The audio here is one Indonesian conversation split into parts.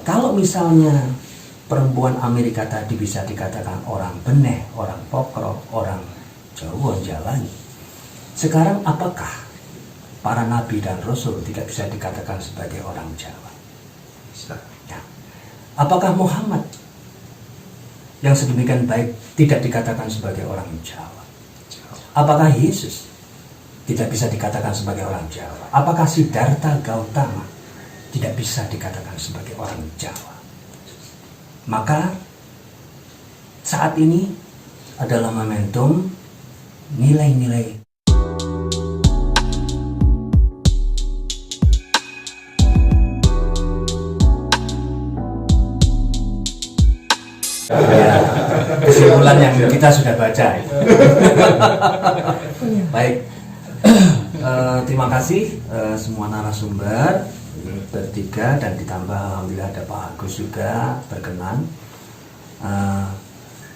Kalau misalnya perempuan Amerika tadi bisa dikatakan orang beneh, orang pokro, orang Jawa jalani, sekarang apakah para nabi dan rasul tidak bisa dikatakan sebagai orang Jawa? Nah, apakah Muhammad yang sedemikian baik tidak dikatakan sebagai orang Jawa? Apakah Yesus tidak bisa dikatakan sebagai orang Jawa? Apakah Siddhartha Gautama tidak bisa dikatakan sebagai orang Jawa? Maka saat ini adalah momentum nilai-nilai kesimpulan yang kita sudah baca. Baik, terima kasih semua narasumber bertiga dan ditambah alhamdulillah ada Pak Agus juga berkenan.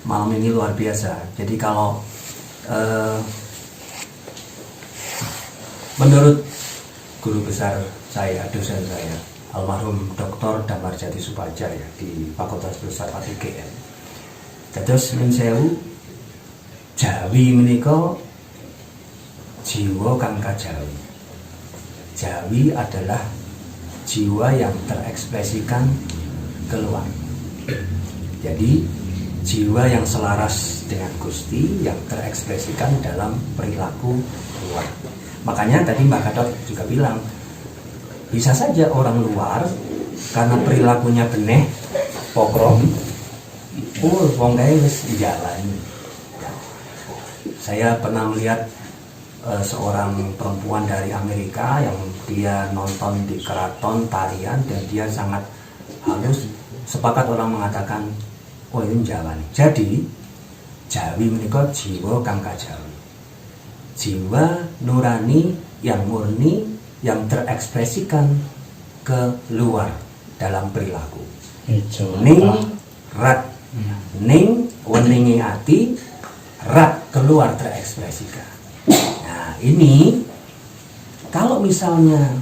Malam ini luar biasa. Jadi kalau menurut guru besar saya, dosen saya, almarhum Dr. Damarjati Supadja ya, di Fakultas Filsafat UGM. Dados nyuwun sewu, Jawi menika jiwa kang kajawi. Jawi adalah jiwa yang terekspresikan keluar. Jadi jiwa yang selaras dengan Gusti yang terekspresikan dalam perilaku luar. Makanya tadi Mbak Gatot juga bilang, bisa saja orang luar karena perilakunya beneh, pokro, wong kae wis dijalani. Saya pernah melihat seorang perempuan dari Amerika yang dia nonton di keraton tarian dan dia sangat halus. Sepakat orang mengatakan, oh ini jalani. Jadi Jawi menika jiwa kang kajawi. Jiwa nurani yang murni yang terekspresikan keluar dalam perilaku. Ning rat, ning weningi ati, rat keluar terekspresikan. Nah ini kalau misalnya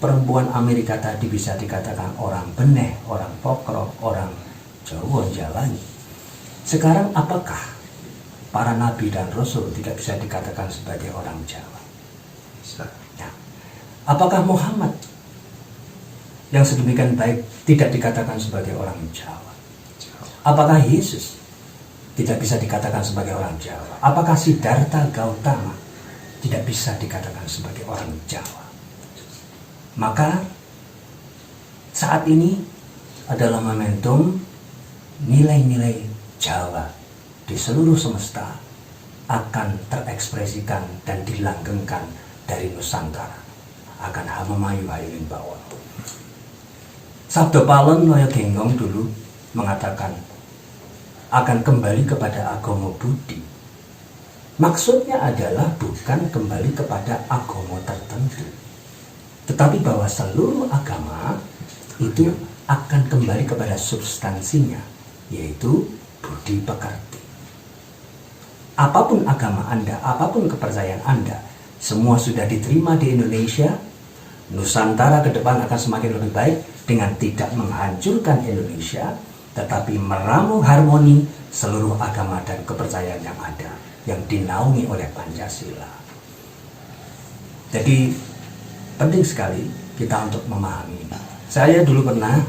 perempuan Amerika tadi bisa dikatakan orang beneh, orang pokro, orang Jawa jalani, sekarang apakah para nabi dan rasul tidak bisa dikatakan sebagai orang Jawa? Nah, apakah Muhammad yang sedemikian baik tidak dikatakan sebagai orang Jawa? Apakah Yesus tidak bisa dikatakan sebagai orang Jawa? Apakah Siddhartha Gautama tidak bisa dikatakan sebagai orang Jawa? Maka saat ini adalah momentum nilai-nilai Jawa di seluruh semesta akan terekspresikan dan dilanggengkan dari Nusantara, akan hamemayu hayuning bawah. Sabda Palem Noyo Genggong dulu mengatakan akan kembali kepada agama Budi. Maksudnya adalah bukan kembali kepada agama tertentu, tetapi bahwa seluruh agama itu akan kembali kepada substansinya, yaitu budi pekerti. Apapun agama Anda, apapun kepercayaan Anda, semua sudah diterima di Indonesia. Nusantara ke depan akan semakin lebih baik dengan tidak menghancurkan Indonesia, tetapi meramu harmoni seluruh agama dan kepercayaan yang ada, yang dinaungi oleh Pancasila. Jadi penting sekali kita untuk memahami. Saya dulu pernah,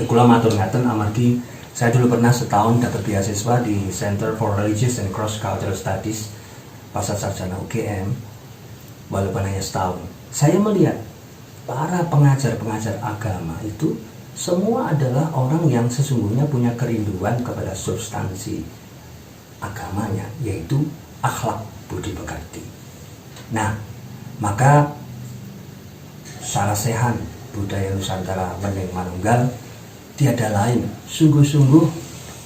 kula matur ngaten amargi saya dulu pernah setahun dapat beasiswa di Center for Religious and Cross Cultural Studies Pasar Sarjana UGM, walaupun hanya setahun. Saya melihat para pengajar-pengajar agama itu semua adalah orang yang sesungguhnya punya kerinduan kepada substansi agamanya, yaitu akhlak budi pekerti. Nah, maka sarasehan budaya Nusantara Wening Manunggal tiada lain, sungguh-sungguh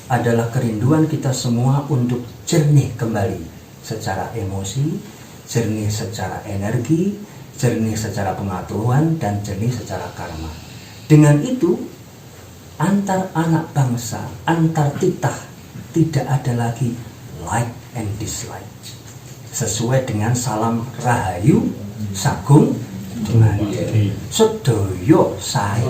adalah kerinduan kita semua untuk jernih kembali secara emosi, jernih secara energi, jernih secara pengetahuan, dan jernih secara karma. Dengan itu, antar anak bangsa, antar titah, tidak ada lagi like and dislike. Sesuai dengan salam Rahayu Sagung Dumadi. Sedaya sae.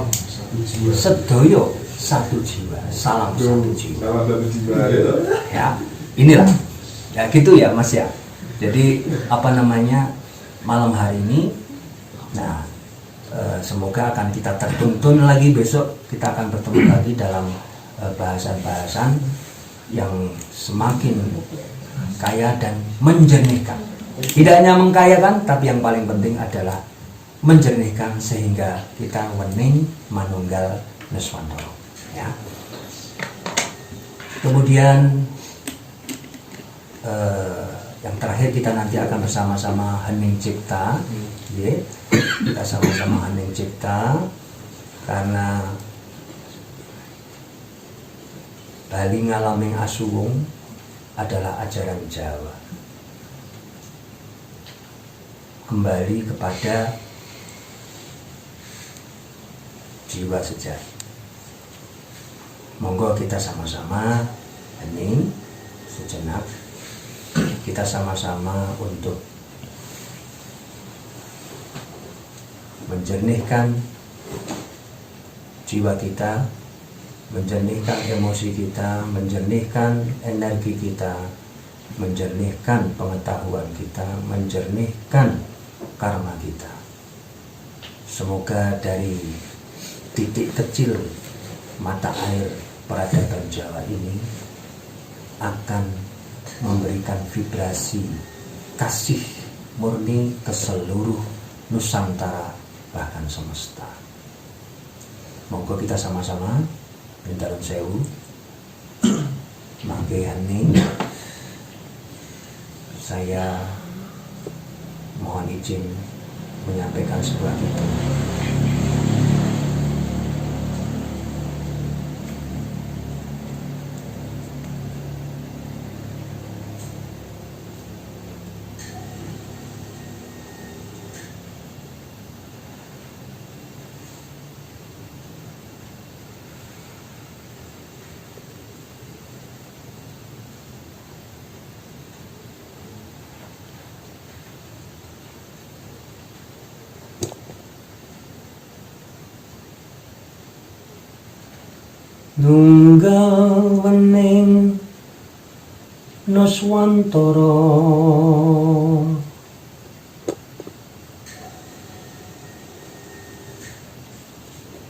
Sedoyo satu jiwa, salam satu jiwa. Salam satu jiwa. Ya, inilah. Ya gitu ya Mas ya. Jadi apa namanya malam hari ini, nah semoga akan kita tertuntun lagi besok, kita akan bertemu lagi dalam bahasan-bahasan yang semakin kaya dan menjernihkan. Tidak hanya mengkayakan, tapi yang paling penting adalah menjernihkan sehingga kita wening manunggal Nuswantara. Ya. Kemudian yang terakhir kita nanti akan bersama-sama hening cipta, ya. Kita sama-sama hening cipta karena Bali Ngalaming Asuwung adalah ajaran Jawa. Kembali kepada jiwa sejati. Monggo kita sama-sama hening sejenak. Kita sama-sama untuk menjernihkan jiwa kita, menjernihkan emosi kita, menjernihkan energi kita, menjernihkan pengetahuan kita, menjernihkan karma kita. Semoga dari titik kecil mata air peradaban Jawa ini akan memberikan vibrasi kasih murni ke seluruh Nusantara bahkan semesta. Monggo kita sama-sama Mintaran Sewu mangke hening. Saya mohon izin menyampaikan sebuah hitung. Nunggal wening Nuswantara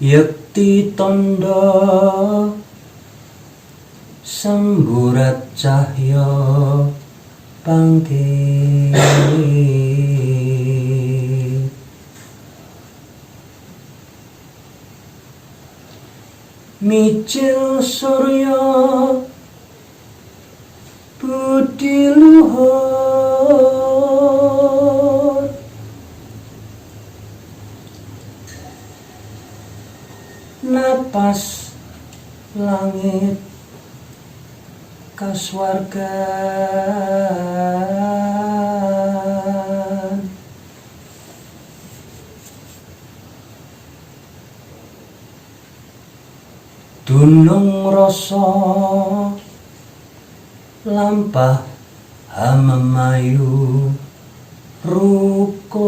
yakti tanda semburat cahya bangkit micil surya budi luhur napas langit kaswargan dunung rasa lampah hamemayu rukun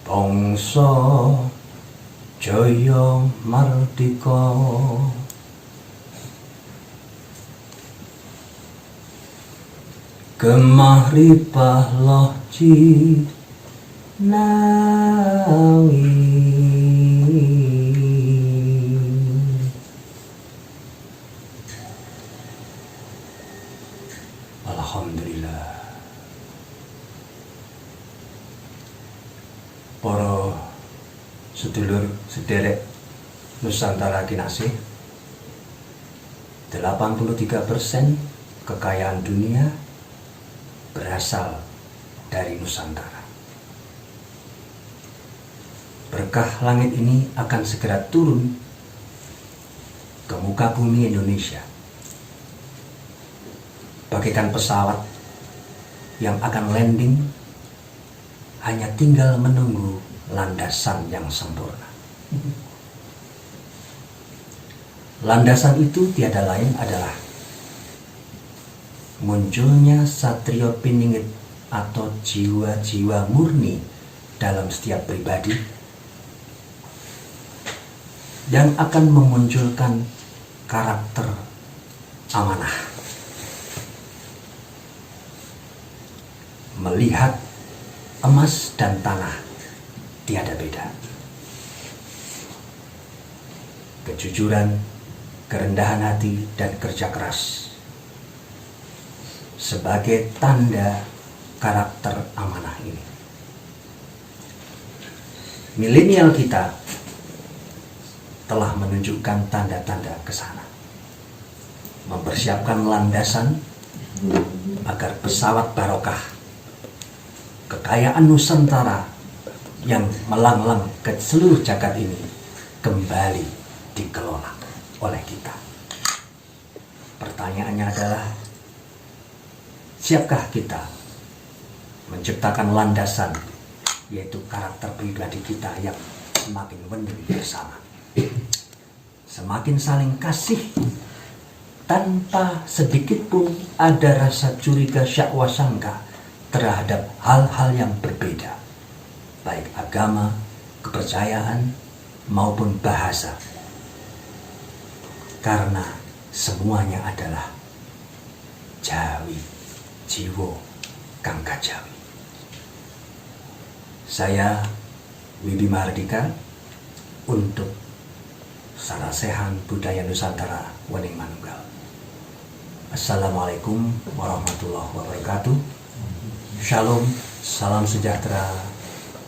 bangsa Jaya Mardika gemah ripah loh Nawi Alhamdulillah. Para sedulur sederek Nusantara kinasih, 83% kekayaan dunia berasal dari Nusantara. Berkah langit ini akan segera turun ke muka bumi Indonesia bagaikan pesawat yang akan landing, hanya tinggal menunggu landasan yang sempurna. Landasan itu tiada lain adalah munculnya satrio piningit atau jiwa-jiwa murni dalam setiap pribadi yang akan memunculkan karakter amanah. Melihat emas dan tanah tiada beda. Kejujuran, kerendahan hati, dan kerja keras sebagai tanda karakter amanah ini. Milenial kita telah menunjukkan tanda-tanda ke sana, mempersiapkan landasan agar pesawat barokah, kekayaan Nusantara yang melanglang ke seluruh jagat ini kembali dikelola oleh kita. Pertanyaannya adalah, siapkah kita menciptakan landasan, yaitu karakter pribadi kita yang semakin wendeng bersama, semakin saling kasih tanpa sedikit pun ada rasa curiga syakwa sangka terhadap hal-hal yang berbeda, baik agama, kepercayaan, maupun bahasa, karena semuanya adalah Jawi, jiwo kang kajawi. Saya Wibi Mahardika untuk Sarasehan Budaya Nusantara Wening Manunggal. Assalamualaikum warahmatullahi wabarakatuh. Shalom, salam sejahtera,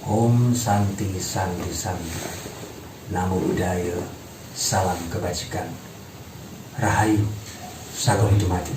Om Santi Santi Santi, Namo Buddhaya, salam kebajikan, Rahayu, Sagung Hidup Mati.